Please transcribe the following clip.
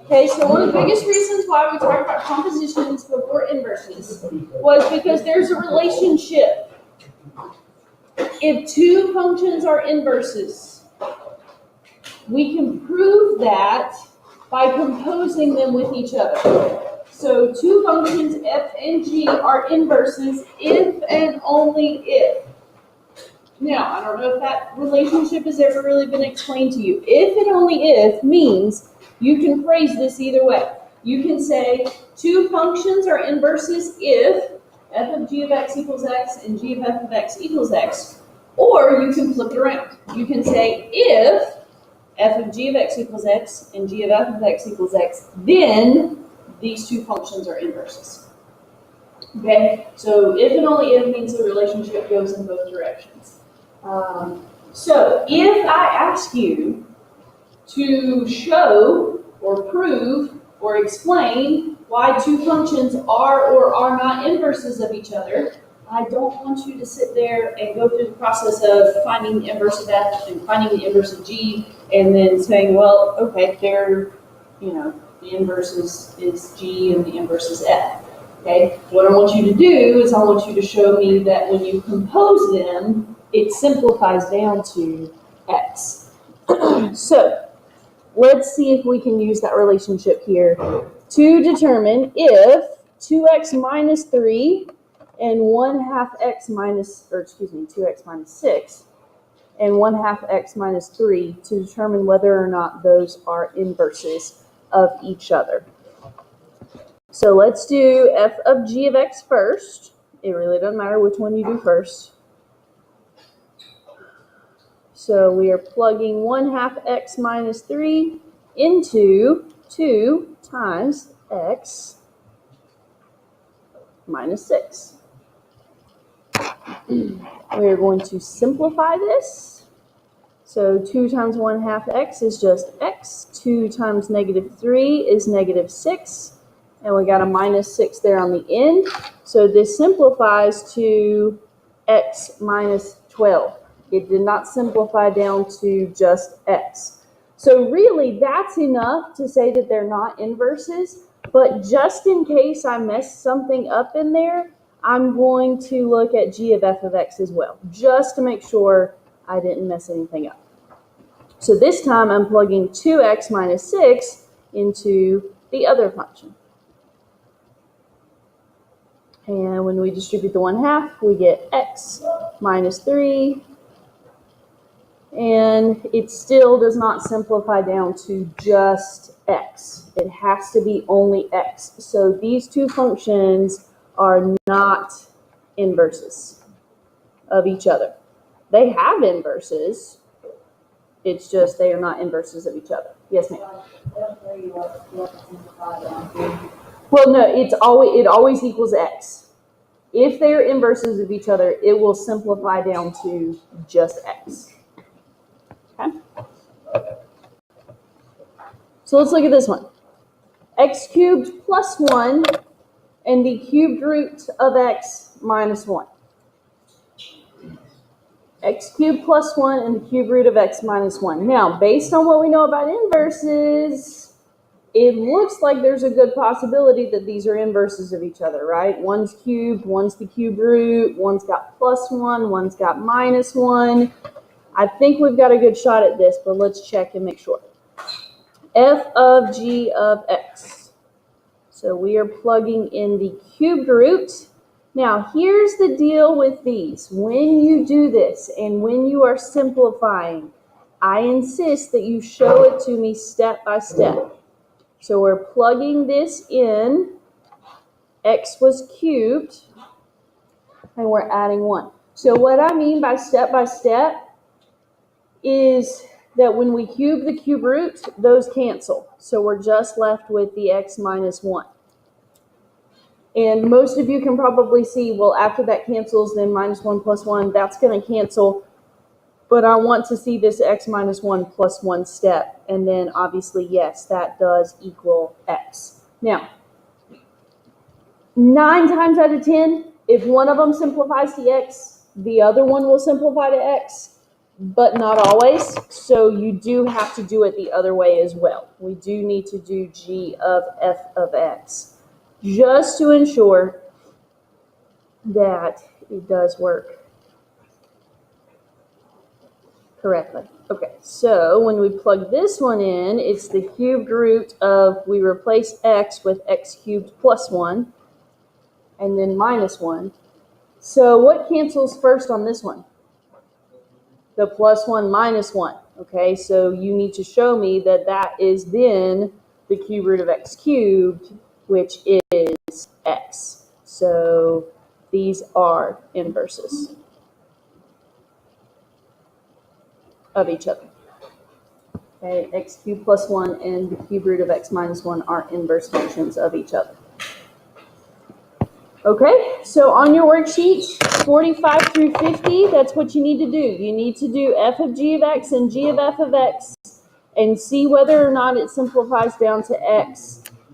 Okay, so one of the biggest reasons why we talk about compositions before inverses was because there's a relationship. If two functions are inverses, we can prove that by composing them with each other. So two functions f and g are inverses if and only if. Now, I don't know if that relationship has ever really been explained to you. If and only if means you can phrase this either way. You can say two functions are inverses if f of g of x equals x and g of f of x equals x. Or you can flip it around. You can say if f of g of x equals x and g of f of x equals x, then these two functions are inverses. Okay, so if and only if means the relationship goes in both directions. So if I ask you to show or prove or explain why two functions are or are not inverses of each other, I don't want you to sit there and go through the process of finding the inverse of f and finding the inverse of g and then saying, well, okay, they're, the inverse is g and the inverse is f. Okay, what I want you to do is I want you to show me that when you compose them, it simplifies down to x. So let's see if we can use that relationship here to determine if 2x minus 3 and 1/2 x minus, 2x minus 6 and 1/2 x minus 3 to determine whether or not those are inverses of each other. So let's do f of g of x first. It really doesn't matter which one you do first. So we are plugging 1/2 x minus 3 into 2 times x minus 6. We are going to simplify this. So 2 times 1/2 x is just x. 2 times negative 3 is negative 6. And we got a minus 6 there on the end. So this simplifies to x minus 12. It did not simplify down to just x. So really, that's enough to say that they're not inverses. But just in case I messed something up in there, I'm going to look at g of f of x as well, just to make sure I didn't mess anything up. So this time I'm plugging 2x minus 6 into the other function. And when we distribute the 1/2, we get x minus 3. And it still does not simplify down to just x. It has to be only x. So these two functions are not inverses of each other. They have inverses. It's just they are not inverses of each other. Yes, ma'am. Well, no, it always equals x. If they are inverses of each other, it will simplify down to just x. Okay? So let's look at this one. X cubed plus 1 and the cubed root of x minus 1. X cubed plus 1 and the cubed root of x minus 1. Now, based on what we know about inverses, it looks like there's a good possibility that these are inverses of each other, right? One's cubed, one's the cube root, one's got plus 1, one's got minus 1. I think we've got a good shot at this, but let's check and make sure. F of g of x. So we are plugging in the cubed root. Now, here's the deal with these. When you do this and when you are simplifying, I insist that you show it to me step by step. So we're plugging this in. X was cubed, and we're adding 1. So what I mean by step is that when we cube the cube root, those cancel. So we're just left with the x minus 1. And most of you can probably see, well, after that cancels, then minus 1 plus 1, that's going to cancel. But I want to see this x minus 1 plus 1 step. And then obviously, yes, that does equal x. Now, 9 times out of 10, if one of them simplifies to x, the other one will simplify to x. but not always. So you do have to do it the other way as well. We do need to do g of f of x just to ensure that it does work correctly. Okay, so when we plug this one in, it's the cubed root of, we replace x with x cubed plus 1, and then minus 1. So what cancels first on this one? The plus 1 minus 1. Okay, so you need to show me that that is then the cube root of x cubed, which is x. So these are inverses of each other. Okay, x cubed plus 1 and the cube root of x minus 1 are inverse functions of each other. Okay, so on your worksheet, 45 through 50, that's what you need to do. You need to do f of g of x and g of f of x and see whether or not it simplifies down to x